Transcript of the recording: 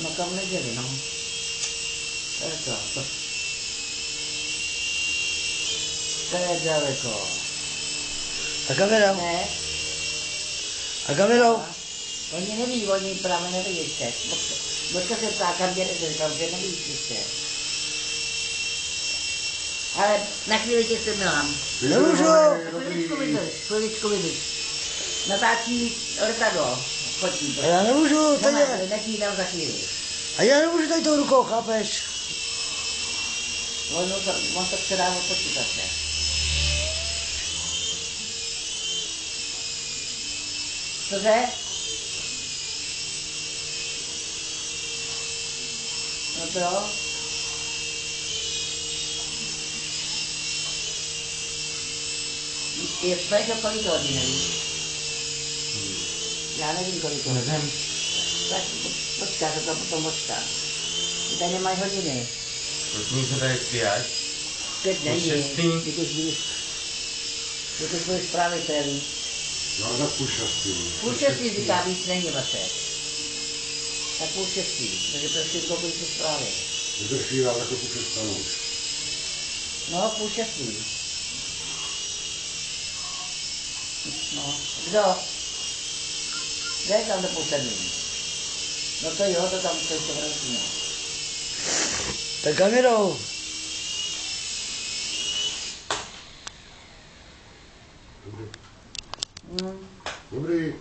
No kam neděli, no. To je to. To je daleko. A kamerou? Ne? A kamerou? Oni neví, oni právě neví ještě. Bočka se ptá, kam jdete, říkám, že neví ještě. Ale na chvíli tě se milám. Nemůžu. Chviličku vydrž. Natáčí letadlo. Chodí. A já nemůžu, tady je. Nech jí dám za chvíli. A já nemůžu tady tou rukou, chápeš? On to předá od počítače. Cože? No to jo. Je spíš o kolik hodin, nevíš? Já nevím, kolik hodin. Nevím. Tak počká, to potom počká. Tady nemají hodiny. Kolik se tady 5? 5 není. šestý. Ty už budeš právě celý. No, za půl šestý. Půl šestý říká, víc není Vašek. Tak půl šestý, takže pro všechno budeš zprávy. Vydrží, ale jako půl šestý už. No, půl šestý. No, kdo? Kde je tam do půl sedmý? No to jo, to tam ještě vrátíme. Tak kamerou. Dobrý.